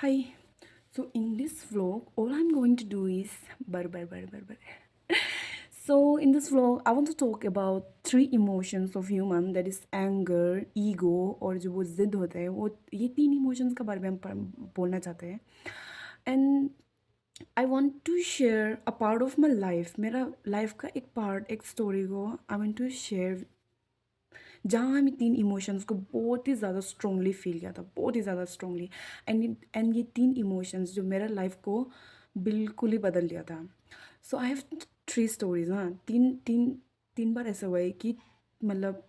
Hi. So in this vlog, all I'm going to do is bar. So in this vlog, I want to talk about three emotions of human, that is anger, ego और जो वो जिद होता है, वो ये तीन emotions का बारे में हम बोलना चाहते हैं. And I want to share a part of my life. मेरा life का एक part, एक story को I want to share जहाँ हम तीन इमोशंस को बहुत ही ज़्यादा स्ट्रांगली फील किया था, बहुत ही ज़्यादा स्ट्रांगली. एंड ये तीन इमोशंस जो मेरा लाइफ को बिल्कुल ही बदल दिया था. सो आई हैव थ्री स्टोरीज. हाँ, तीन तीन तीन बार ऐसा हुआ है कि मतलब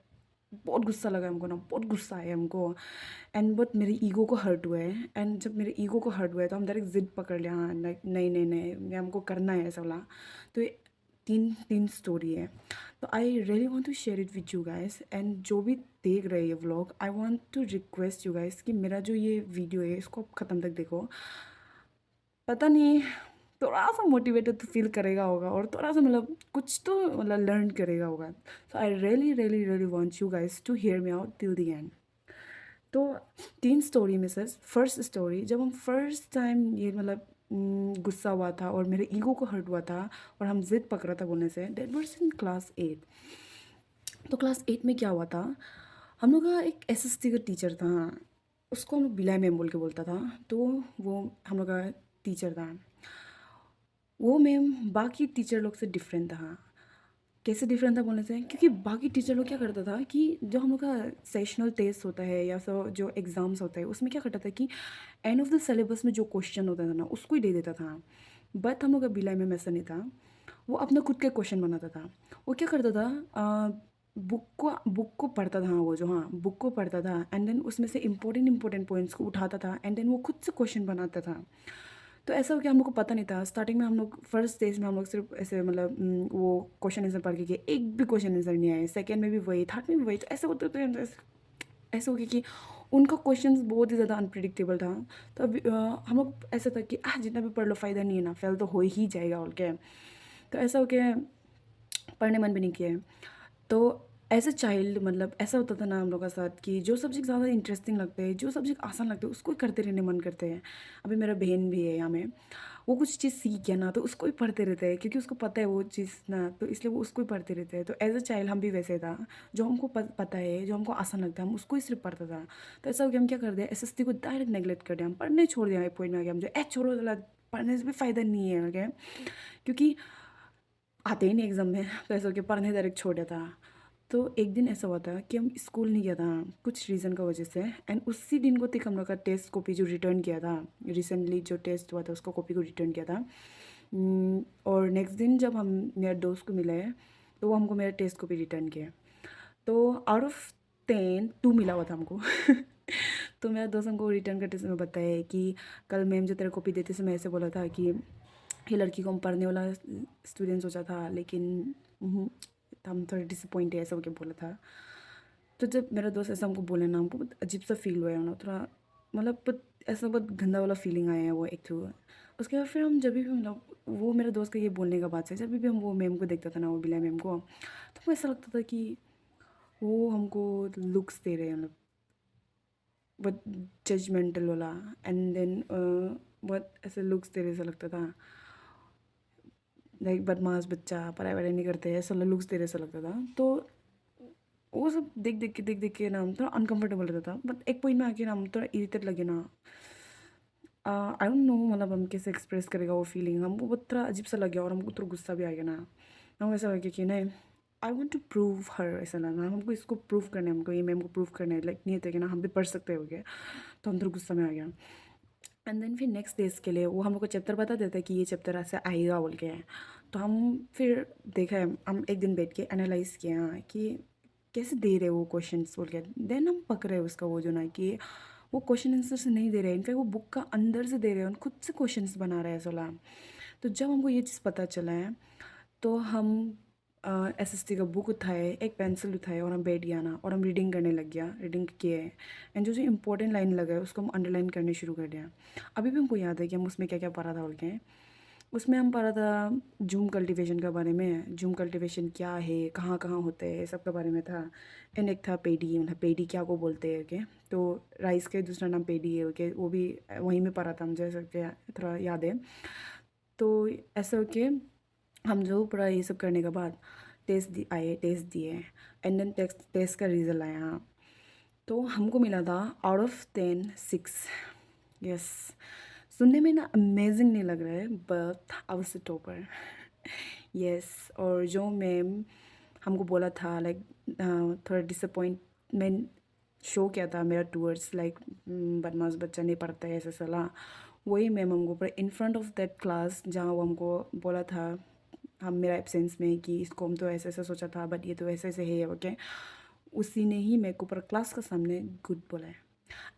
बहुत गुस्सा लगा हमको ना, बहुत गुस्सा आया हमको. एंड बट मेरे ईगो को हर्ट हुआ है. एंड जब मेरे ईगो को हर्ट हुआ है तो हम डायरेक्ट जिद पकड़ लिया. हाँ, लाइक नहीं नहीं नहीं, ये हमको करना है ऐसा वाला. तो ये तीन तीन स्टोरी है. तो I really want to share it with you guys. And जो भी देख रहे हैं ये vlog, I want to request you guys कि मेरा जो ये वीडियो है इसको आप ख़त्म तक देखो. पता नहीं, थोड़ा सा मोटिवेटेड तो फील करेगा होगा और थोड़ा सा मतलब कुछ तो मतलब लर्न करेगा होगा. So I really really really want you guys to hear me out till the end. तो तीन स्टोरी में से फर्स्ट स्टोरी, जब हम फर्स्ट टाइम ये मतलब गुस्सा हुआ था और मेरे ईगो को हर्ट हुआ था और हम जिद पकड़ा था बोलने से, डेट वाज इन क्लास 8. तो क्लास 8 में क्या हुआ था, हम लोग का एक एसएसटी का टीचर था. उसको हम लोग बिलाई मैम बोल के बोलता था. तो वो हम लोग का टीचर था. वो मैम बाकी टीचर लोग से डिफरेंट था. कैसे डिफरेंट था बोलने से, क्योंकि बाकी टीचर लोग क्या करता था कि जो हम लोग का सेशनल टेस्ट होता है या फिर जो एग्ज़ाम्स होता है उसमें क्या करता था कि एंड ऑफ द सिलेबस में जो क्वेश्चन होता था ना उसको ही दे देता था. बट हम लोग का बिलाई में ऐसा नहीं था. वो अपना खुद का क्वेश्चन बनाता था. वो क्या करता था, बुक को पढ़ता था. वो जो, हाँ, बुक को पढ़ता था एंड देन उसमें से इंपॉर्टेंट पॉइंट्स को उठाता था एंड देन वो खुद से क्वेश्चन बनाता था. तो ऐसा हो गया, हम लोग को पता नहीं था स्टार्टिंग में. हम लोग फर्स्ट स्टेज में हम लोग सिर्फ ऐसे मतलब वो क्वेश्चन आंसर पढ़ के गए, एक भी क्वेश्चन आंसर नहीं आए. सेकंड में भी वही, थर्ड में भी वही. तो ऐसे होते होते ऐसे हो गया कि उनका क्वेश्चंस बहुत ही ज़्यादा अनप्रिडिक्टेबल था. तो अभी हम लोग ऐसा था कि जितना भी पढ़ लो फ़ायदा नहीं है ना, फेल तो हो ही जाएगा बोल के. तो ऐसा हो गया, पढ़ने मन भी नहीं किया. तो एज अ चाइल्ड मतलब ऐसा होता था ना हम लोग का साथ कि जो सब्जेक्ट ज़्यादा इंटरेस्टिंग लगते हैं, जो सब्जेक्ट आसान लगते हैं उसको ही करते रहने मन करते हैं. अभी मेरा बहन भी है यहाँ में, वो कुछ चीज़ सीख गया ना तो उसको ही पढ़ते रहते हैं क्योंकि उसको पता है वो चीज़ ना, तो इसलिए वो उसको ही पढ़ते रहते हैं. तो एज अ चाइल्ड हम भी वैसे था. जो हमको पता है, जो हमको आसान लगता है, हम उसको ही सिर्फ पढ़ता था. तो ऐसा हो गया, हम क्या कर दिया, एसएसटी को डायरेक्ट नेगलेक्ट कर दिया. हम पढ़ने छोड़ दिया. एक पॉइंट में आ गया हम जो छोड़ो चला, पढ़ने से भी फ़ायदा नहीं है. ओके, क्योंकि आते ही नहीं एग्ज़ाम में. तो ऐसा हो गया, पढ़ने डायरेक्ट छोड़ दिया था. तो एक दिन ऐसा हुआ था कि हम स्कूल नहीं गया था कुछ रीज़न का वजह से. एंड उसी दिन को तक हम लोग का टेस्ट कॉपी जो रिटर्न किया था, रिसेंटली जो टेस्ट हुआ था उसको कॉपी को रिटर्न किया था. और नेक्स्ट दिन जब हम मेरे दोस्त को मिले तो वो हमको मेरा टेस्ट कॉपी रिटर्न किया. तो आउट ऑफ 10 2 मिला हुआ था हमको. तो मेरा दोस्त हमको रिटर्न करते समय बताया कि कल मैम जो तेरा कॉपी देते समय ऐसे बोला था कि ये लड़की को हम पढ़ने वाला स्टूडेंट सोचा था, लेकिन हम थोड़े डिसअपॉइंट है ऐसा करके बोला था. तो जब मेरा दोस्त ऐसा हमको बोले ना, हमको बहुत अजीब सा फील हुआ है ना, थोड़ा मतलब ऐसा बहुत गंदा वाला फीलिंग आया है वो एक तो. उसके बाद फिर हम जब भी मतलब वो मेरे दोस्त का ये बोलने का बात से, जब भी हम वो मैम को देखता था ना, वो बिला मैम को, तो हमको ऐसा लगता था कि वो हमको लुक्स दे रहे हैं, मतलब बहुत जजमेंटल वाला. एंड देन बहुत ऐसे लुक्स दे रहे ऐसा लगता था, लाइक बदमाश बच्चा, पढ़ाई वढ़ाई नहीं करते, ऐसा लुक्स दे रहे ऐसा लगता था. तो वो सब देख देख के ना हम थोड़ा अनकंफर्टेबल रहता था. बट एक पॉइंट में आके ना हम थोड़ा इरिटेट लगे ना. आई डोंट नो मतलब हम कैसे एक्सप्रेस करेगा वो फीलिंग. हमको बहुत थोड़ा अजीब सा लग गया और हमको थोड़ा गुस्सा भी आ गया ना. हमको ऐसा लगे कि नहीं, आई वॉन्ट टू प्रूव हर, ऐसा ना ना हमको इसको प्रूव करना है, हमको ये मैम को प्रूव करना है. लाइक नहीं होता कि ना हम भी पढ़ सकते हो गया. तो हम थोड़ा गुस्सा में आ गया. एंड देन फिर नेक्स्ट डेज के लिए वो हम लोग को चैप्टर बता देता है कि ये चैप्टर ऐसे आएगा बोल के. तो हम फिर देखा है, हम एक दिन बैठ के एनालाइज किया कि कैसे दे रहे वो क्वेश्चंस बोल के. देन हम पकड़े उसका वो जो ना कि वो क्वेश्चन आंसर से नहीं दे रहे हैं, इनफैक्ट वो बुक का अंदर से दे रहे हैं, खुद से क्वेश्चंस बना रहे हैं सोला. तो जब हमको ये चीज़ पता चला है तो हम एसएसटी का बुक उठाए, एक पेंसिल उठाए और हम बैठ गया ना और हम रीडिंग करने लग गया. रीडिंग किए एंड जो जो इंपॉर्टेंट लाइन लगा है उसको हम अंडरलाइन करने शुरू कर दिया. अभी भी हमको याद है कि हम उसमें क्या क्या पढ़ा था बोल के. उसमें हम पढ़ा था जूम कल्टीवेशन के बारे में। जूम कल्टीवेशन क्या है, कहाँ कहाँ होते हैं, सब के बारे में था। एंड एक था पेडी, मतलब पेडी क्या को बोलते हैं, ओके। तो राइस के दूसरा नाम पेडी है, ओके। वो भी वहीं में पढ़ा था, मुझे सबके थोड़ा याद है। तो ऐसा ओके, हम जो पूरा ये सब करने के बाद टेस्ट दिए। एंड देन टेस्ट का रिजल्ट आया। तो हमको मिला था आउट ऑफ 10 6। यस, सुनने में ना अमेजिंग नहीं लग रहा है, but I was the topper. Yes. और जो मैम हमको बोला था लाइक थोड़ा डिसअपॉइंटमेंट शो किया था मेरा टूवर्ड्स, लाइक बदमाश बच्चा नहीं पढ़ता है ऐसा सलाह, वही मैम हमको पर in front of that class जहाँ वो हमको बोला था हम मेरा एब्सेंस में कि इसको हम तो ऐसा ऐसा सोचा था बट ये तो ऐसे ऐसे है, ओके। उसी ने ही मेरे को पूरा क्लास का सामने गुड बोला है।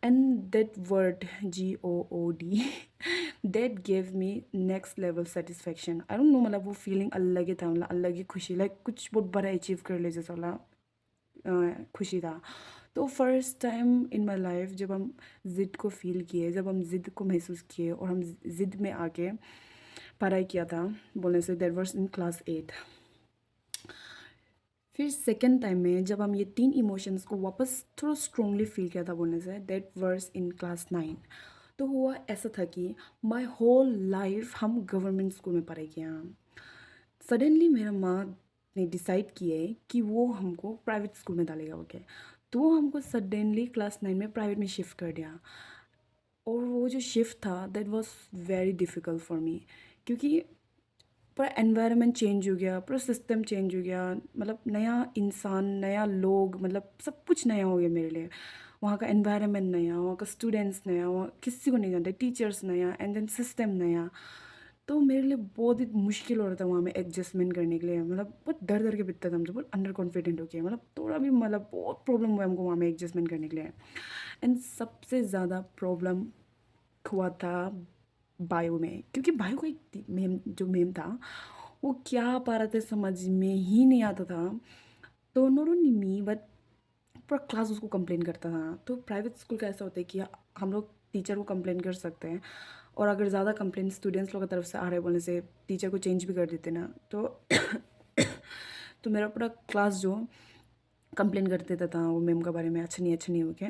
And that word GOOD that gave me next level satisfaction. I don't know, मतलब वो फीलिंग अलग ही था, मतलब अलग ही खुशी, लाइक कुछ बहुत बड़ा अचीव कर ले जैसा वाला खुशी था। तो first time in my life जब हम ज़िद को फील किए, जब हम ज़िद को महसूस किए और हम ज़िद में आके पढ़ाई किया था बोलने से, दैट वाज इन क्लास 8। फिर सेकेंड टाइम में जब हम ये तीन इमोशंस को वापस थोड़ा स्ट्रांगली फील किया था बोलने से, दैट वर्स इन क्लास 9। तो हुआ ऐसा था कि माई होल लाइफ हम गवर्नमेंट स्कूल में पढ़ाई किया। सडनली मेरा माँ ने डिसाइड किया है कि वो हमको प्राइवेट स्कूल में डालेगा, ओके। तो वो हमको सडनली क्लास 9 में प्राइवेट में शिफ्ट कर दिया। और वो जो शिफ्ट था that was very difficult for me, क्योंकि पूरा एनवायरनमेंट चेंज हो गया, पूरा सिस्टम चेंज हो गया, मतलब नया इंसान, नया लोग, मतलब सब कुछ नया हो गया मेरे लिए। वहाँ का एनवायरनमेंट नया, वहाँ का स्टूडेंट्स नया, वहाँ किसी को नहीं जानते, टीचर्स नया, एंड देन सिस्टम नया। तो मेरे लिए बहुत ही मुश्किल हो रहा था वहाँ में एडजस्टमेंट करने के लिए, मतलब बहुत डर डर के बीतता था मुझे, बहुत अंडर कॉन्फिडेंट हो गया, मतलब थोड़ा भी, मतलब बहुत प्रॉब्लम हुआ हमको वहाँ में एडजस्टमेंट करने के लिए। एंड सबसे ज़्यादा प्रॉब्लम हुआ था बायो में, क्योंकि बायो का एक मेम, जो मेम था वो क्या पा रहा था समझ में ही नहीं आता था। तो नॉट ओनली मी बट पूरा क्लास उसको कंप्लेन करता था। तो प्राइवेट स्कूल का ऐसा होता है कि हम लोग टीचर को कंप्लेन कर सकते हैं, और अगर ज़्यादा कंप्लेन स्टूडेंट्स लोग की तरफ से आ रहे बोलने से टीचर को चेंज भी कर देते ना। तो तो मेरा पूरा क्लास जो कंप्लेन कर देता था वो मैम के बारे में, अच्छा नहीं हो के।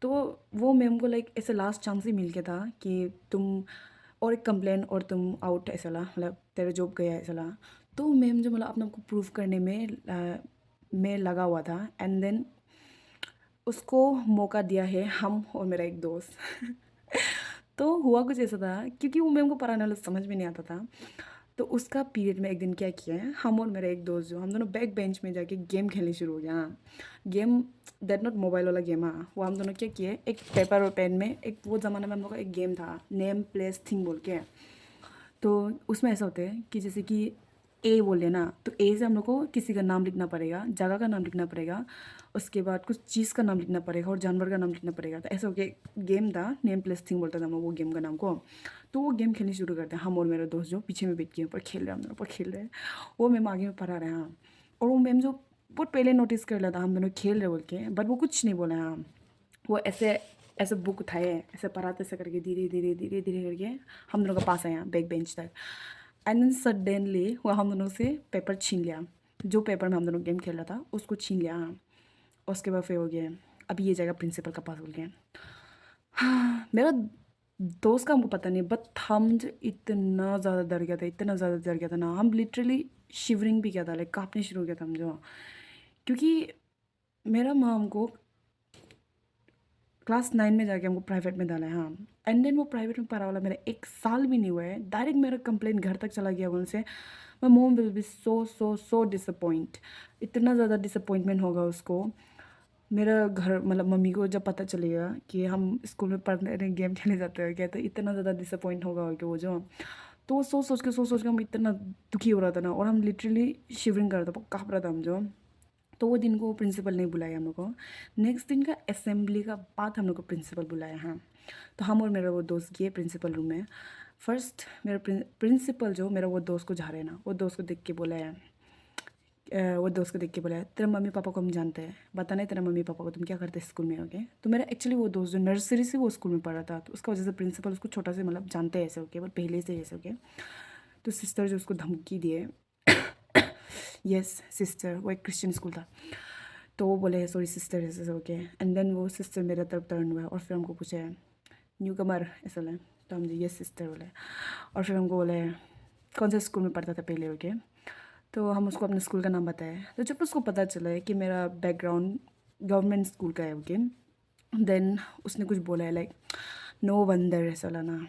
तो वो मैम को लाइक ऐसे लास्ट चांस ही मिल गया था कि तुम और एक कंप्लेन और तुम आउट ऐसा ला, मतलब तेरा जॉब गया ऐसा ला। तो मैम जो मतलब अपने आप को प्रूव करने में लगा हुआ था, एंड देन उसको मौका दिया है हम और मेरा एक दोस्त। तो हुआ कुछ ऐसा था, क्योंकि वो मैम को पढ़ाने वाला समझ में नहीं आता था। तो उसका पीरियड में एक दिन क्या किया है, हम और मेरा एक दोस्त जो हम दोनों बैक बेंच में जाके गेम खेलने शुरू हो गया। हाँ, गेम दैट नॉट मोबाइल वाला गेम। हाँ, वो हम दोनों क्या किए, एक पेपर और पेन में, एक वो ज़माने में हम लोग का एक गेम था नेम प्लेस थिंग बोल के। तो उसमें ऐसा होता है कि जैसे कि ए बोले ना, तो ए से हम लोग को किसी का नाम लिखना पड़ेगा, जगह का नाम लिखना पड़ेगा, उसके बाद कुछ चीज़ का नाम लिखना पड़ेगा और जानवर का नाम लिखना पड़ेगा। तो ऐसा हो गया गेम था, नेम प्लेस थिंग बोलता था हम लोग वो गेम का नाम को। तो वो गेम खेलनी शुरू करते हैं हम और मेरा दोस्त जो पीछे में बैठ के ऊपर खेल रहे हैं, हम दोनों ऊपर खेल रहे हैं, वो मैम आगे में पढ़ा रहे हैं। हाँ, और वो मैम जो बहुत पहले नोटिस कर लिया था हम दोनों खेल रहे बोल के, बट वो कुछ नहीं बोला। हाँ, वो ऐसे ऐसे बुक उठाए, ऐसे पढ़ाते ऐसे करके धीरे धीरे धीरे धीरे करके हम दोनों के पास आया बैक बेंच तक। एंड देन सडनली वो हम दोनों से पेपर छीन लिया, जो पेपर में हम दोनों गेम खेल रहा था उसको छीन लिया। हाँ, उसके बाद फिर हो गया अभी ये जाएगा प्रिंसिपल का पास बोल के। हाँ, मेरा दोस्त का हमको पता नहीं, बट हम जो इतना ज़्यादा डर गया था, इतना ज़्यादा डर गया था ना, हम लिटरली शिवरिंग भी किया था, लाइक काँपने शुरू हो गया था हम जो। क्योंकि मेरा माँ हमको क्लास 9 में जाके हमको प्राइवेट में डाला है। हाँ, एंड देन वो प्राइवेट में पढ़ा वाला मेरा एक साल भी नहीं हुआ है, डायरेक्ट मेरा कंप्लेंट घर तक चला गया उनसे। माई मोम will be so so so disappoint, इतना ज़्यादा डिसअपॉइंटमेंट होगा उसको। मेरा घर, मतलब मम्मी को जब पता चलेगा कि हम स्कूल में पढ़ने रहे गेम खेलने जाते हैं क्या, तो इतना ज़्यादा डिसअपॉइंट होगा कि वो जो। तो वो सोच के हम इतना दुखी हो रहा था ना, और हम लिटरली शिवरिंग कर रहा था, काँप रहा था हम जो। तो वो दिन को प्रिंसिपल नहीं बुलाया हम लोग को। नेक्स्ट दिन का असेंबली का बाद हम लोग को प्रिंसिपल बुलाया। हाँ, तो हम और मेरा वो दोस्त गए प्रिंसिपल रूम में। फर्स्ट मेरा प्रिंसिपल जो मेरा वो दोस्त को झाड़े ना, वो दोस्त को देख के बोला है, वो दोस्त को देख के बोला है, तेरे मम्मी पापा को हम जानते हैं, बता नहीं तेरे मम्मी पापा को तुम क्या करते स्कूल में, ओके। तो मेरा एक्चुअली वो दोस्त जो नर्सरी से वो स्कूल में पढ़ा था, तो उसका वजह से प्रिंसिपल उसको छोटा से मतलब जानते हैं ऐसे, ओके, बट पहले से ऐसे, ओके। तो सिस्टर जो उसको धमकी दिए, यस सिस्टर, वो एक क्रिश्चियन स्कूल था, तो वो बोले सॉरी सिस्टर ऐसे ओके, एंड देन वो सिस्टर मेरा तरफ टर्न हुआ और फिर हमको पूछे न्यू कमर ऐसा बोले, तो हम यस सिस्टर बोले, और फिर हमको बोले कौन सा स्कूल में पढ़ता था पहले ओके, तो हम उसको अपने स्कूल का नाम बताए। तो जब उसको पता चला है कि मेरा बैकग्राउंड गवर्नमेंट स्कूल का है ओके, देन उसने कुछ बोला है लाइक नो वंडर ऐसा लाना,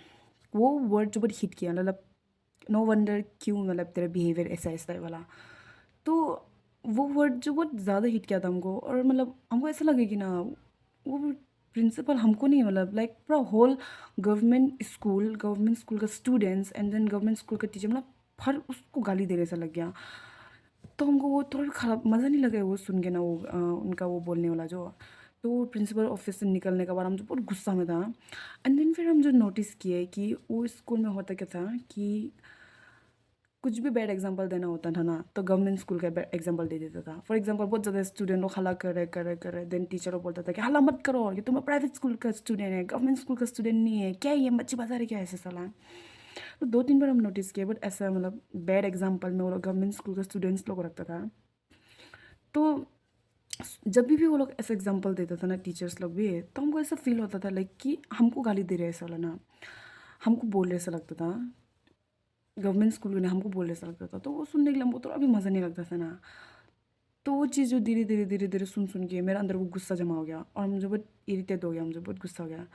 वो वर्ड जो बहुत हिट किया, मतलब नो वंडर क्यों, मतलब तेरा बिहेवियर ऐसा ऐसा है वाला। तो वो वर्ड जो बहुत ज़्यादा हिट किया था हमको, और मतलब हमको ऐसा लगे कि ना वो प्रिंसिपल हमको नहीं, मतलब लाइक पूरा होल गवर्नमेंट स्कूल का students and then government school का टीचर, मतलब हर उसको गाली दे रहे ऐसा लग गया। तो हमको वो थोड़ा खराब मज़ा नहीं लगा वो सुन के ना, वो उनका वो बोलने वाला जो। तो प्रिंसिपल ऑफिस से निकलने के बाद हम जो बहुत गुस्सा में था, एंड देन फिर हम जो नोटिस किए कि वो स्कूल में होता क्या था कि कुछ भी बैड एग्जांपल देना होता था ना, तो गवर्नमेंट स्कूल का बैड एग्जांपल दे देता था। फॉर एग्जांपल बहुत ज़्यादा स्टूडेंट लोग हल्ला कर रहे देन टीचर लोग बोलता था कि हल्ला मत करो, ये तुम्हारा प्राइवेट स्कूल का स्टूडेंट है, गवर्नमेंट स्कूल का स्टूडेंट नहीं है, क्या ये मच्छी बाजार है क्या, ऐसे सलाह। तो 2-3 बार हम नोटिस किए, बट ऐसा मतलब बैड एग्जाम्पल में वो लोग गवर्नमेंट स्कूल का स्टूडेंट्स लोग रखता था। तो जब भी वो लोग ऐसा एग्जाम्पल देता था ना टीचर्स लोग भी, तो हमको ऐसा फील होता था लाइक कि हमको गाली दे रहे हैं ऐसा वाला ना, हमको बोल रहे ऐसा लगता था, गवर्नमेंट स्कूल में हमको बोल रहे ऐसा लगता था। तो वो सुनने के लिए हमको थोड़ा भी मज़ा नहीं लगता था ना। तो वो चीज़ जो धीरे धीरे सुन सुन के मेरे अंदर वो गुस्सा जमा हो गया, और मुझे बहुत इरिटेट हो गया, मुझे बहुत गुस्सा हो गया।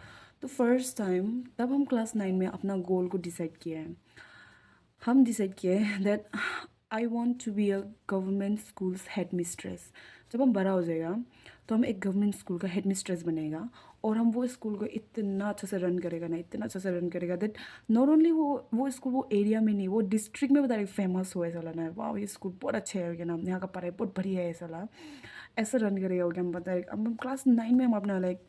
तो फर्स्ट टाइम तब हम क्लास 9 में अपना गोल को डिसाइड किए हैं। हम डिसाइड किए that I want to be a government schools headmistress. जब हम बड़ा हो जाएगा तो हम एक गवर्नमेंट स्कूल का हेड मिस्ट्रेस बनेगा, और हम वो स्कूल को इतना अच्छा से रन करेगा ना, इतना अच्छा से रन करेगा दैट नॉट ओनली वो स्कूल वो एरिया में नहीं, वो डिस्ट्रिक्ट में बता फेमस हो ऐसा लगा है, वाह ये स्कूल बहुत अच्छा है क्या नाम, यहाँ का पढ़ाई बहुत बढ़िया है ऐसा लगा, ऐसा रन करेगा हो गया। हम बताए अब हम क्लास 9 में हम अपना लाइक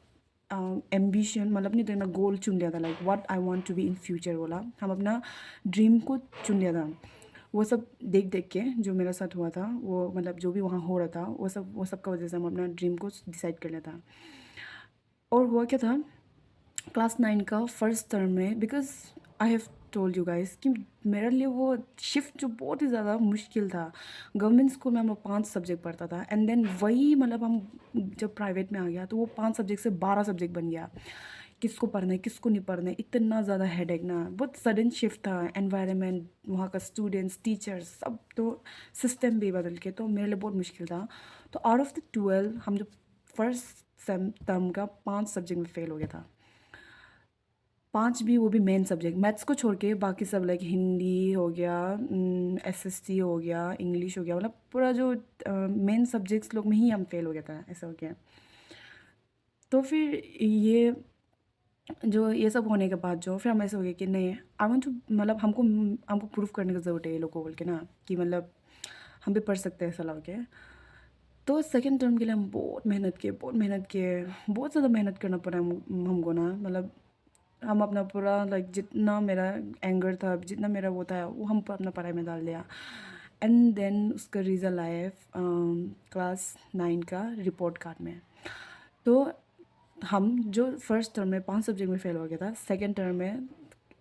एम्बिशन, मतलब नहीं तो अपना गोल चुन लिया था, like what I want to be in future वाला, हम अपना ड्रीम को चुन लिया था। वो सब देख देख के जो मेरे साथ हुआ था, वो मतलब जो भी वहाँ हो रहा था, वो सब का वजह से हम अपना ड्रीम को डिसाइड कर लिया था। और हुआ क्या था, क्लास 9 का फर्स्ट टर्म में, because I have told you guys कि मेरे लिए वो शिफ्ट जो बहुत ही ज़्यादा मुश्किल था। गवर्नमेंट स्कूल में हम लोग 5 सब्जेक्ट पढ़ता था, एंड देन वही मतलब हम जब प्राइवेट में आ गया तो वो 5 सब्जेक्ट से 12 सब्जेक्ट बन गया। किसको पढ़ना है किसको नहीं पढ़ना है, इतना ज़्यादा हेडेक ना, बहुत सडन शिफ्ट था, एनवायरनमेंट वहाँ का स्टूडेंट्स टीचर्स सब, तो सिस्टम भी बदल के, तो मेरे लिए बहुत मुश्किल था। तो आउट ऑफ द 12 हम जो फर्स्ट सेम टर्म का 5 सब्जेक्ट में फेल हो गया था। 5 भी, वो भी मेन सब्जेक्ट, मैथ्स को छोड़ के बाकी सब लाइक हिंदी हो गया, एसएसटी हो गया, इंग्लिश हो गया, मतलब पूरा जो मेन सब्जेक्ट्स लोग में ही हम फेल हो गया था, ऐसा हो गया। तो फिर ये सब होने के बाद जो फिर हम ऐसे हो गए कि नहीं, आई वांट टू, मतलब हमको हमको प्रूव करने की ज़रूरत है ये लोग को बोल के ना, कि मतलब हम भी पढ़ सकते हैं ऐसा लग के। तो सेकेंड टर्म के लिए हम बहुत मेहनत किए, बहुत ज़्यादा मेहनत करना पड़ा हमको ना, मतलब हम अपना पूरा लाइक जितना मेरा एंगर था, जितना मेरा वो था, वो हम अपना पढ़ाई में डाल दिया। एंड देन उसका रिज़ल्ट आया क्लास 9 का रिपोर्ट कार्ड में। तो हम जो फर्स्ट टर्म में 5 सब्जेक्ट में फेल हो गया था, सेकेंड टर्म में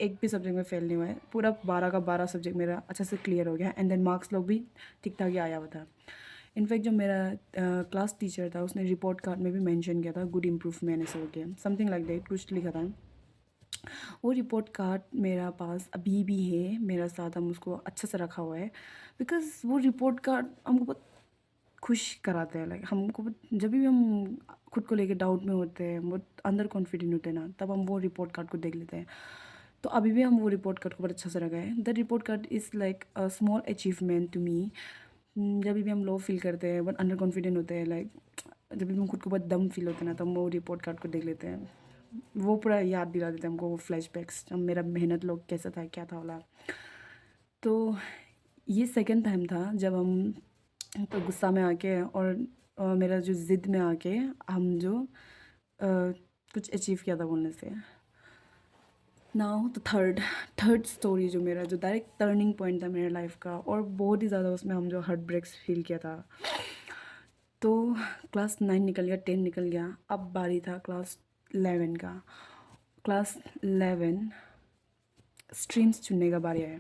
एक भी सब्जेक्ट में फेल नहीं हुआ है, पूरा 12 का 12 सब्जेक्ट मेरा अच्छे से क्लियर हो गया, एंड देन मार्क्स लोग भी ठीक ठाक ही आया हुआ था। इनफैक्ट जो मेरा क्लास टीचर था उसने रिपोर्ट कार्ड में भी मेंशन किया था गुड इम्प्रूवमेंट ऐसे हो गया, समथिंग लाइक दैट कुछ लिखा था। वो रिपोर्ट कार्ड मेरा पास अभी भी है मेरा साथ, हम उसको अच्छे से रखा हुआ है, बिकॉज वो रिपोर्ट कार्ड हमको बहुत खुश कराते हैं, लाइक हमको जब भी हम खुद को लेके डाउट में होते हैं, बहुत अंदर कॉन्फिडेंट होते हैं ना, तब हम वो रिपोर्ट कार्ड को देख लेते हैं। तो अभी भी हम वो रिपोर्ट कार्ड को बहुत अच्छा से रखा है। The report card is like a small achievement to me. जब भी हम लो फील करते हैं, बहुत अंडर कॉन्फिडेंट होते हैं, लाइक जब भी हम खुद को बहुत दम फील होते हैं ना, तो हम वो रिपोर्ट कार्ड को देख लेते हैं, वो पूरा याद दिला देते हैं हमको, वो फ्लैशबैक्स जब मेरा मेहनत लोग कैसा था क्या था वाला। तो ये सेकंड टाइम था जब हम तो गुस्सा में आके और मेरा जो ज़िद में आके हम जो कुछ अचीव किया था बोलने से। नाउ तो थर्ड स्टोरी जो मेरा जो डायरेक्ट टर्निंग पॉइंट था मेरे लाइफ का, और बहुत ही ज़्यादा उसमें हम जो हार्ट ब्रेक्स फील किया था। तो क्लास 9 निकल गया, 10 निकल गया, अब बारी था क्लास 11 का। क्लास 11 स्ट्रीम्स चुनने का बारी आया।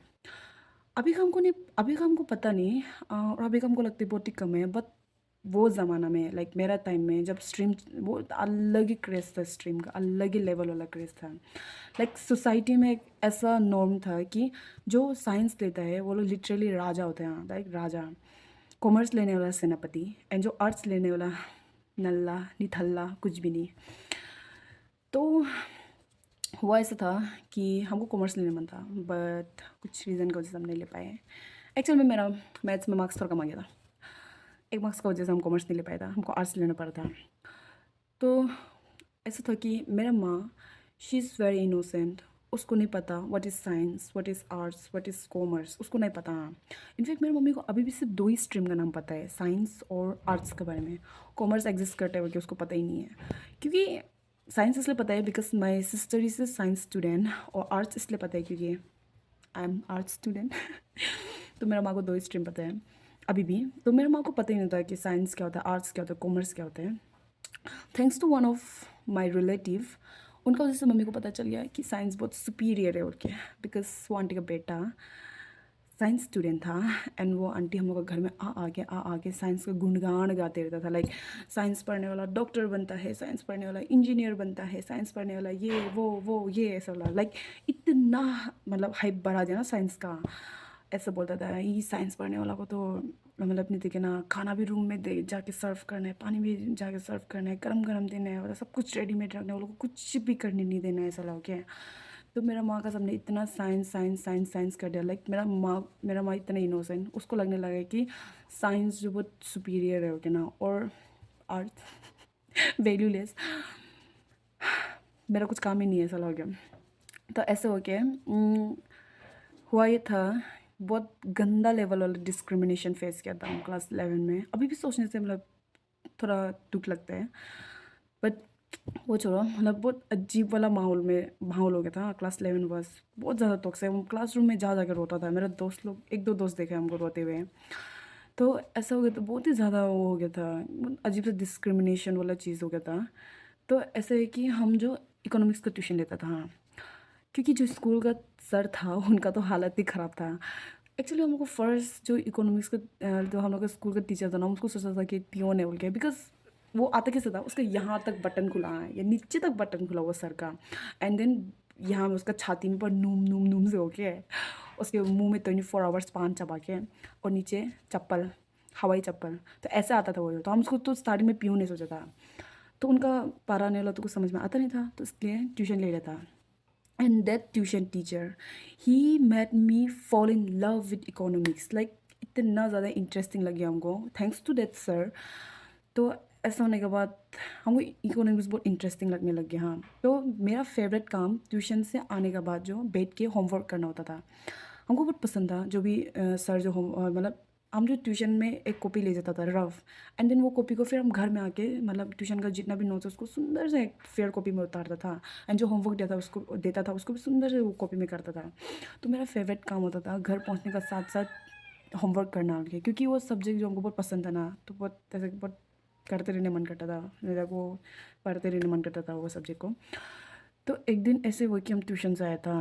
अभी का हमको पता नहीं, और अभी का हमको लगता है बहुत ही कम है, बट वो ज़माना में लाइक मेरा टाइम में जब स्ट्रीम, वो अलग ही क्रेज़ था स्ट्रीम का, अलग ही लेवल वाला क्रेज़ था। लाइक सोसाइटी में एक ऐसा नॉर्म था कि जो साइंस लेता है वो लोग लिटरली राजा होते हैं, लाइक राजा। कॉमर्स लेने वाला सेनापति, एंड जो आर्ट्स लेने वाला नल्ला निठल्ला कुछ भी नहीं। तो हुआ ऐसा था कि हमको कॉमर्स लेने मन था, बट कुछ रीज़न की वजह से हम नहीं ले पाए। एक्चुअल में मेरा मैथ्स में मार्क्स थोड़ा कम आ गया था, एक मार्क्स की वजह से हम कॉमर्स नहीं ले पाया था, हमको आर्ट्स लेना पड़ा था। तो ऐसा था कि मेरा माँ, शी इज़ वेरी इनोसेंट, उसको नहीं पता what is science, what is arts, what is commerce, उसको नहीं पता। इनफैक्ट मेरी मम्मी को अभी भी सिर्फ दो ही स्ट्रीम का नाम पता है, साइंस और आर्ट्स के बारे में। कॉमर्स एग्जिस्ट करता है कि उसको पता ही नहीं है। क्योंकि साइंस इसलिए पता है because my sister is a science student, और आर्ट्स इसलिए पता है क्योंकि आई एम आर्ट स्टूडेंट। तो मेरा माँ को दो स्ट्रीम पता है अभी भी। तो मेरे माँ को पता ही नहीं होता कि साइंस क्या होता है, आर्ट्स क्या होता है, कॉमर्स क्या होता है। Thanks to one of my relative, उनका वजह से मम्मी को पता चल गया कि साइंस बहुत सुपीरियर है, और क्या, बिकॉज वो आंटी का बेटा साइंस स्टूडेंट था। एंड वो आंटी हम लोग के घर में आ आके साइंस का गुणगान गाते रहता था, लाइक साइंस पढ़ने वाला डॉक्टर बनता है, साइंस पढ़ने वाला इंजीनियर बनता है, साइंस पढ़ने वाला ये वो ये ऐसा वाला, लाइक इतना मतलब हाइप बढ़ा दिया ना साइंस का। ऐसा बोलता था, ये साइंस पढ़ने वाला को तो मतलब अपने देखे ना, खाना भी रूम में दे जाके सर्व करना है, पानी भी जाके सर्व करना है, गरम गरम देना है, मतलब सब कुछ रेडीमेड रखना है, वो लोग को कुछ भी करने नहीं देना है, ऐसा लगा क्या। तो मेरा माँ का सबने इतना साइंस साइंस साइंस साइंस कर दिया, लाइक मेरा माँ इतना इनोसेंट, उसको लगने लगा कि साइंस जो बहुत सुपीरियर है, ओके ना, और आर्ट वैल्यूलेस, मेरा कुछ काम ही नहीं है, ऐसा लग गया। तो ऐसे हो गया। हुआ ये था, बहुत गंदा लेवल वाला डिस्क्रिमिनेशन फेस किया था क्लास 11 में, अभी भी सोचने से मतलब थोड़ा दुख लगता है। बट वो छोड़ो, मतलब बहुत अजीब वाला माहौल हो गया था क्लास 11 बस। बहुत ज़्यादा टॉक्सिक, वो क्लासरूम में जा जाकर रोता था, मेरा दोस्त लोग, एक दो दोस्त देखे हमको रोते हुए। तो ऐसा हो गया, तो बहुत ही ज़्यादा वो हो गया था, बहुत अजीब सा डिस्क्रिमिनेशन वाला चीज़ हो गया था। तो ऐसे है कि हम जो इकोनॉमिक्स का ट्यूशन लेता था, हाँ, क्योंकि जो स्कूल का सर था उनका तो हालत ही ख़राब था। एक्चुअली हम लोग को फर्स्ट जो इकोनॉमिक्स का जो हम लोग का स्कूल का टीचर था ना, उसको सोचा था कि पियोन है बोल के, बिकॉज वो आता कैसे था, उसका यहाँ तक बटन खुला है या नीचे तक बटन खुला हुआ सर का, एंड देन यहाँ में उसका छाती में पर नूम नूम नूम से होके, उसके मुंह में 24 आवर्स पान चबा के, और नीचे चप्पल, हवाई चप्पल। तो ऐसे आता था वो, तो हम उसको तो स्टार्टिंग में पियोन नहीं सोचा था। तो उनका पाराने वाला तो कुछ समझ में आता नहीं था, तो इसलिए ट्यूशन ले लेता। And that tuition teacher, he made me fall in love with economics, like इतना ज़्यादा इंटरेस्टिंग लग गया हमको, थैंक्स टू दैट सर। तो ऐसा होने के बाद हमको इकोनॉमिक्स बहुत इंटरेस्टिंग लगने लग गया। हाँ, तो मेरा फेवरेट काम ट्यूशन से आने के बाद जो बैठ के होमवर्क करना होता था, हमको बहुत पसंद था। जो भी सर जो मतलब हम जो ट्यूशन में एक कॉपी ले जाता था रफ, एंड देन वो कॉपी को फिर हम घर में आके मतलब ट्यूशन का जितना भी नोट्स उसको सुंदर से एक फेयर कॉपी में उतारता था, एंड जो होमवर्क देता था उसको भी सुंदर से वो कॉपी में करता था। तो मेरा फेवरेट काम होता था घर पहुंचने का साथ साथ होमवर्क करना उनके, क्योंकि वो सब्जेक्ट जो हमको बहुत पसंद था ना, तो बहुत ऐसे बहुत करते रहने मन करता था मेरा को, पढ़ते रहने मन करता था वो सब्जेक्ट को। तो एक दिन ऐसे हुआ कि हम ट्यूशन से आया था,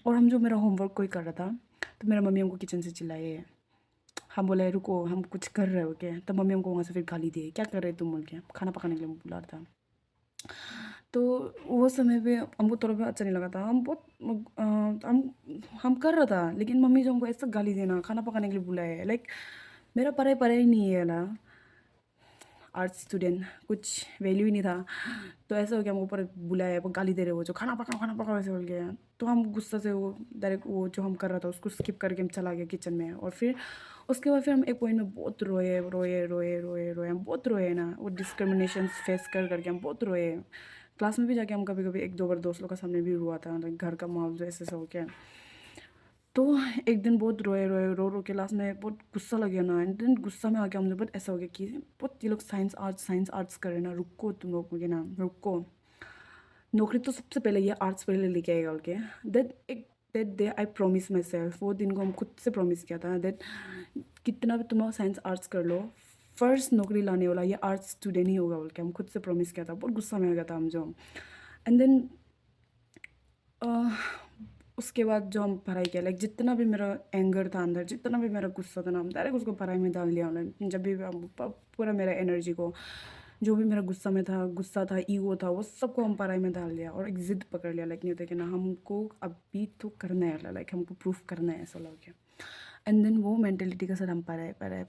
और हम जो मेरा होमवर्क कोई कर रहा था, तो मेरा मम्मी हमको किचन से चिल्लाए। हम बोले रुको हम कुछ कर रहे हो क्या, तब मम्मी हमको वहाँ से फिर गाली दिए, क्या कर रहे तुम बोल के, खाना पकाने के लिए बुला रहा था। तो वो समय पे हमको थोड़ा भी अच्छा नहीं लगा था, हम बहुत हम कर रहा था, लेकिन मम्मी जो हमको ऐसा गाली देना, खाना पकाने के लिए बुलाया है, लाइक मेरा पढ़ाई पढ़ाई नहीं है ना, आर्ट स्टूडेंट, कुछ वैल्यू ही नहीं था। तो ऐसा हो गया, हमको ऊपर बुलाया, वो गाली दे रहे, वो जो खाना पकाओ ऐसे बोल गया। तो हम गुस्सा से वो डायरेक्ट वो जो हम कर रहा था उसको स्किप करके हम चला गया किचन में, और फिर उसके बाद फिर हम एक पॉइंट में बहुत रोए रोए रोए रोए रोए, हम बहुत रोए ना, वो डिस्क्रिमिनेशन फेस कर करके हम बहुत रोए। क्लास में भी जाके हम कभी कभी एक दो बार दोस्त लोग के सामने भी हुआ था, like घर का माहौल जो ऐसे हो गया। तो एक दिन बहुत रोए रोए रो रो के लास्ट में बहुत गुस्सा लग गया ना, एंड देन गुस्सा में आके हम बहुत ऐसा हो गया कि बहुत ये लोग साइंस आर्ट्स कर रहे हैं ना, रुको तुम लोग मुझे ना रुको, नौकरी तो सबसे पहले ये आर्ट्स पहले लेके आएगा बोल के। That day I promise my self, वो दिन को हम खुद से प्रॉमिस किया था दैट कितना भी तुम साइंस आर्ट्स कर लो, फर्स्ट नौकरी लाने वाला ये आर्ट्स स्टूडेंट ही होगा बोल के हम खुद से प्रॉमिस किया था। बहुत गुस्सा में आ गया था हम जो। एंड देन उसके बाद जो हम पढ़ाई किया, लाइक जितना भी मेरा एंगर था अंदर, जितना भी मेरा गुस्सा था ना, हम डायरेक्ट उसको पढ़ाई में डाल दिया हमने। जब भी पूरा मेरा एनर्जी को, जो भी मेरा गुस्सा में था, गुस्सा था, ईगो था, वो सबको हम पढ़ाई में डाल दिया और एक जिद पकड़ लिया। लाइक नहीं होता कि ना हमको अभी तो करना है, लाइक हमको प्रूफ करना है, ऐसा लग गया। एंड देन वो मेंटेलिटी के साथ हम पढ़े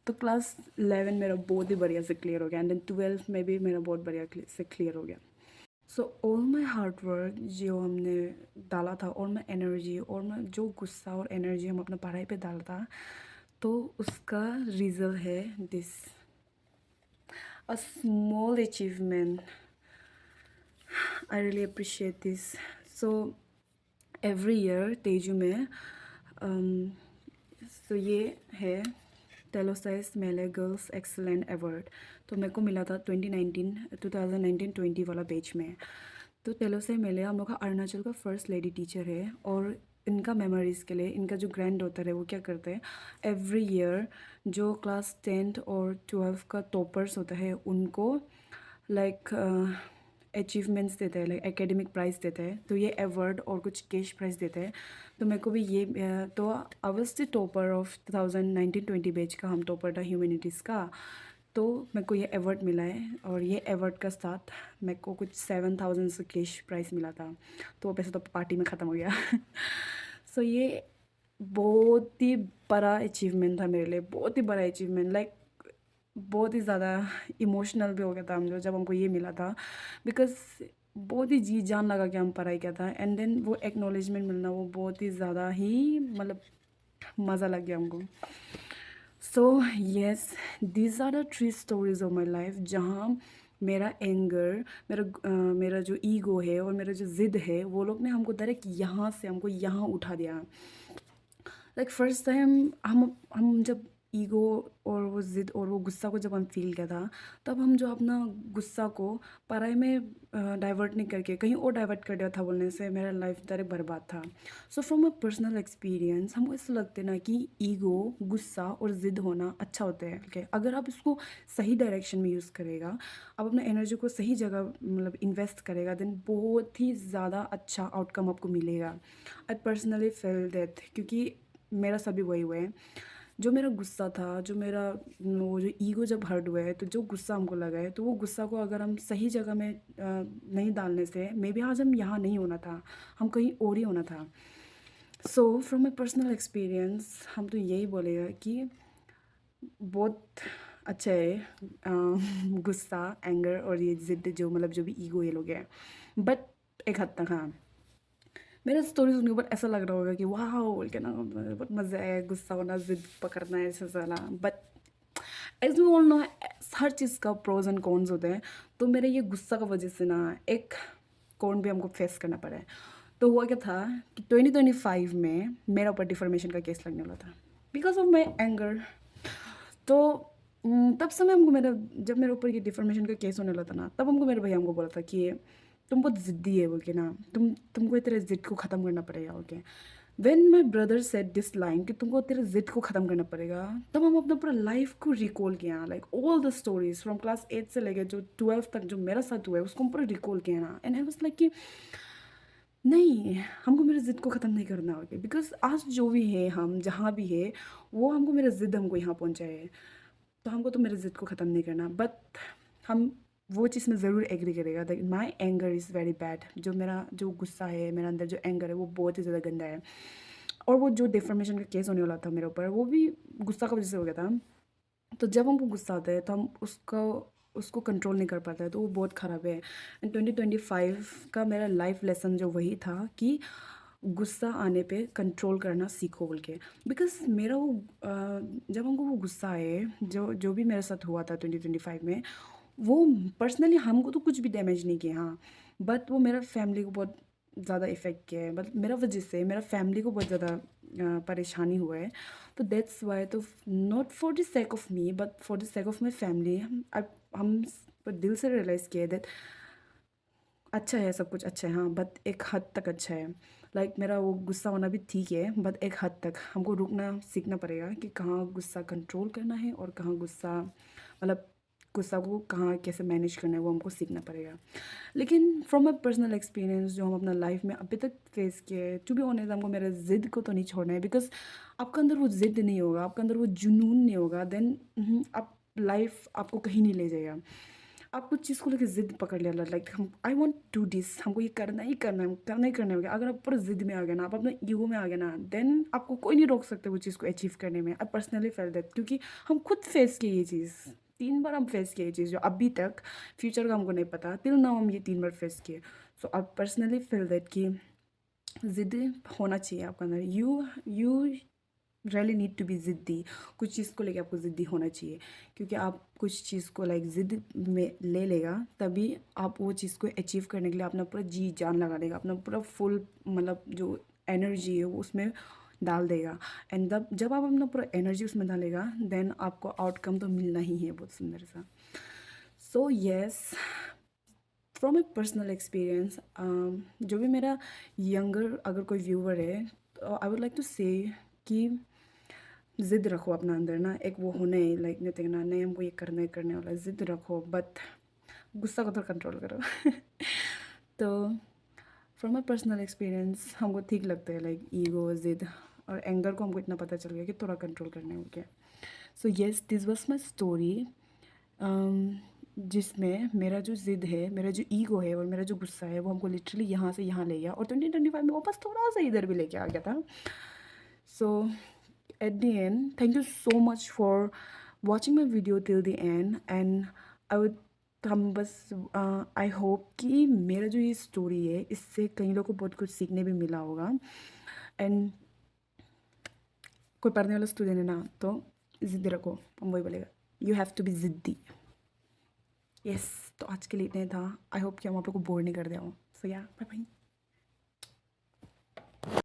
तो क्लास 11 मेरा बहुत ही बढ़िया से क्लियर हो गया। एंड देन 12 में भी मेरा बहुत बढ़िया से क्लियर हो गया। So all my hard work जो हमने डाला था, और मैं एनर्जी और मैं जो गुस्सा और एनर्जी हम अपना पढ़ाई पे डाला था, तो उसका रिजल्ट है this, a small achievement. I really appreciate this. So every year Teju में सो ये है टेलोसाइज मेले गर्ल्स एक्सलेंट अवार्ड। तो मेरे को मिला था 2019 वाला बैच में। तो टेलोसाई मेले हम लोग का अरुणाचल का फर्स्ट लेडी टीचर है, और इनका मेमोरीज़ के लिए इनका जो ग्रैंड डॉटर है वो क्या करते हैं, एवरी ईयर जो क्लास 10th और 12th का टॉपर्स होता है उनको लाइक अचीवमेंट्स देते हैं, लाइक एकेडमिक प्राइज़ देते हैं। तो ये अवार्ड और कुछ कैश प्राइज़ देते हैं। तो मेरे को भी ये तो I was the topper of 2019-20 batch का, हम टॉपर था ह्यूमैनिटीज़ का। तो मेरे को ये अवार्ड मिला है, और ये अवार्ड का साथ मेरे को कुछ 7,000 से कैश प्राइज़ मिला था। तो वो पैसा तो पार्टी में ख़त्म हो गया। सो ये बहुत ही बड़ा अचीवमेंट था मेरे लिए, बहुत ही बड़ा अचीवमेंट। लाइक बहुत ही ज़्यादा इमोशनल भी हो गया था हम लोग जब हमको ये मिला था, बिकॉज बहुत ही जी जान लगा कि हम पढ़ाई किया था। एंड देन वो एक्नॉलेजमेंट मिलना, वो बहुत ही ज़्यादा ही मतलब मज़ा लग गया हमको। So yes, these are the 3 stories of my life, जहाँ मेरा एंगर, मेरा जो ईगो है और मेरा जो ज़िद है, वो लोग ने हमको डायरेक्ट यहाँ से हमको यहाँ उठा दिया। लाइक फर्स्ट टाइम हम जब ईगो और वो ज़िद और वो गुस्सा को जब हम फील किया था, तब हम जो अपना गुस्सा को पढ़ाई में डाइवर्ट नहीं करके कहीं और डाइवर्ट कर दिया था, बोलने से मेरा लाइफ डायरेक्ट बर्बाद था। So from a personal experience हमको ऐसा लगता है ना कि ईगो, गुस्सा और ज़िद होना अच्छा होता है। ओके, अगर आप इसको सही डायरेक्शन में यूज़ करेगा, आप अपना एनर्जी को सही जगह मतलब इन्वेस्ट करेगा, देन बहुत ही ज़्यादा अच्छा आउटकम आपको मिलेगा। आई पर्सनली फील दैट, क्योंकि मेरा सभी वही हुआ है। जो मेरा गुस्सा था, जो मेरा वो जो ईगो जब हर्ट हुआ है, तो जो गुस्सा हमको लगा है, तो वो गुस्सा को अगर हम सही जगह में नहीं डालने से मे बी आज हम यहाँ नहीं होना था, हम कहीं और ही होना था। So from my personal experience हम तो यही बोलेगा कि बहुत अच्छा है गुस्सा, एंगर और ये ज़िद, जो मतलब जो भी ईगो ये लोग हैं। बट एक हद तक हाँ, मेरा स्टोरी सुनने के बाद ऐसा लग रहा होगा कि वाह बोल के ना बहुत मज़ा आया, गुस्सा होना, जिद पकड़ना, ऐसा साला। But as we all know, हर चीज़ का प्रोज एंड कॉन्स होते हैं। तो मेरे ये गुस्सा का वजह से ना एक कौन भी हमको फेस करना पड़ा है। तो हुआ क्या था कि 2025 में मेरा ऊपर डिफॉर्मेशन का केस लगने वाला था बिकॉज ऑफ माई एंगर। तो तब समय हमको मेरा, जब मेरे ऊपर ये डिफॉर्मेशन का केस होने लगा था ना, तब हमको मेरे भैया हमको बोला था कि तुम बहुत ज़िद्दी है बोल के ना, तुमको तेरे ज़िद को ख़त्म करना पड़ेगा बोल के। When my brother said this line कि तुमको तेरे ज़िद को ख़त्म करना पड़ेगा, तब हम अपना पूरा लाइफ को रिकॉल किया, like all the stories from class 8 से लेकर जो 12 तक जो मेरा साथ हुआ है उसको हम पूरा रिकॉल किया ना। एंड आई वाज लाइक कि नहीं, हमको मेरे ज़िद को ख़त्म नहीं करना होगा, बिकॉज आज जो भी है, हम जहाँ भी है, वो हमको मेरा ज़िद हमको यहाँ पहुँचाए है। तो हमको तो मेरे ज़िद को ख़त्म नहीं करना, बट हम वो चीज़ में ज़रूर एग्री करेगा that my anger is very bad. जो मेरा जो गुस्सा है, मेरा अंदर जो एंगर है, वो बहुत ही ज़्यादा गंदा है। और वो जो डिफॉर्मेशन का केस होने वाला था मेरे ऊपर, वो भी गुस्सा की वजह से हो गया था। तो जब हमको गुस्सा आता है तो हम उसको उसको कंट्रोल नहीं कर पाता है, तो वो बहुत ख़राब है। एंड 2025 का मेरा लाइफ लेसन जो वही था कि गुस्सा आने पे कंट्रोल करना सीखो बोल के। बिकॉज मेरा वो जब हमको वो गुस्सा आए, जो जो भी मेरे साथ हुआ था 2025 में, वो पर्सनली हमको तो कुछ भी डैमेज नहीं किया, हाँ, बट वो मेरा फैमिली को बहुत ज़्यादा इफ़ेक्ट किया है। बट मेरा वजह से मेरा फैमिली को बहुत ज़्यादा परेशानी हुआ है। तो दैट्स वाई, तो not for the sake of me but for the sake of my family, हम दिल से रियलाइज़ किया दैट अच्छा है, सब कुछ अच्छा है, हाँ, बट एक हद तक अच्छा है। लाइक मेरा वो गुस्सा होना भी ठीक है, बट एक हद तक हमको रुकना सीखना पड़ेगा कि कहाँ गुस्सा कंट्रोल करना है और कहाँ गुस्सा मतलब गुस्सा को कहाँ कैसे मैनेज करना है वो हमको सीखना पड़ेगा। लेकिन फ्रॉम माई पर्सनल एक्सपीरियंस जो हम अपना लाइफ में अभी तक फेस किए हैं, टू बी ऑनेस्ट हमको मेरा ज़िद को तो नहीं छोड़ना है। बिकॉज आपका अंदर वो ज़िद नहीं होगा, आपका अंदर वो जुनून नहीं होगा, देन आप लाइफ आपको कहीं नहीं ले जाएगा। आप कुछ चीज़ को लेकर ज़िद पकड़ लिया, लाइक हम आई वॉन्ट टू दिस, हमको ये करना ही करना है, करना ही करना है। अगर आप पूरा ज़िद में आ गए ना, आप अपने ईगो में आ गए ना, देन आपको कोई नहीं रोक सकते वो चीज़ को अचीव करने में। आई पर्सनली फेल दैट, क्योंकि हम खुद फेस किए ये चीज़, 3 बार हम फेस किए ये चीज़ जो अभी तक, फ्यूचर का हमको नहीं पता, टिल नाउ हम ये 3 बार फेस किए। So I personally feel that कि ज़िद होना चाहिए आपके अंदर। You really need to be ज़िद्दी। कुछ चीज़ को लेके आपको ज़िद्दी होना चाहिए, क्योंकि आप कुछ चीज़ को लाइक ज़िद में ले लेगा, तभी आप वो चीज़ को अचीव करने के लिए अपना पूरा जी जान लगा देगा, अपना पूरा फुल मतलब जो एनर्जी है वो उसमें डाल देगा। एंड जब आप अपना पूरा एनर्जी उसमें डालेगा, देन आपको आउटकम तो मिलना ही है बहुत सुंदर सा। So yes, from A personal experience, जो भी मेरा यंगर अगर कोई व्यूवर है, तो आई वुड लाइक टू से कि ज़िद रखो अपना अंदर ना, एक वो होना है लाइक नहीं देखना नहीं हमको ये करना है करने वाला, ज़िद रखो, बट गुस्सा को तो कंट्रोल करो। तो फ्रॉम माई पर्सनल एक्सपीरियंस हमको ठीक लगता है लाइक ईगो, ज़िद और एंगर को हमको इतना पता चल गया कि थोड़ा कंट्रोल करने हो गया। So yes, this was my story, जिसमें मेरा जो ज़िद है, मेरा जो ईगो है और मेरा जो गुस्सा है वो हमको लिटरली यहाँ से यहाँ ले गया, और 2025 में वापस थोड़ा सा इधर भी लेके आ गया था। सो at the end, thank you so much for watching my video till the end, and I would हम बस आई होप कि मेरा जो ये स्टोरी है इससे कई लोगों को बहुत कुछ सीखने भी मिला होगा। एंड कोई पढ़ने वाला स्टूडेंट है ना, तो ज़िद्दी रखो, हम वही बोलेगा, यू हैव टू बी ज़िद्दी। यस, तो आज के लिए इतना ही था। आई होप कि हम आप लोग को बोर नहीं कर दिया हूँ। सो या बाय बाय।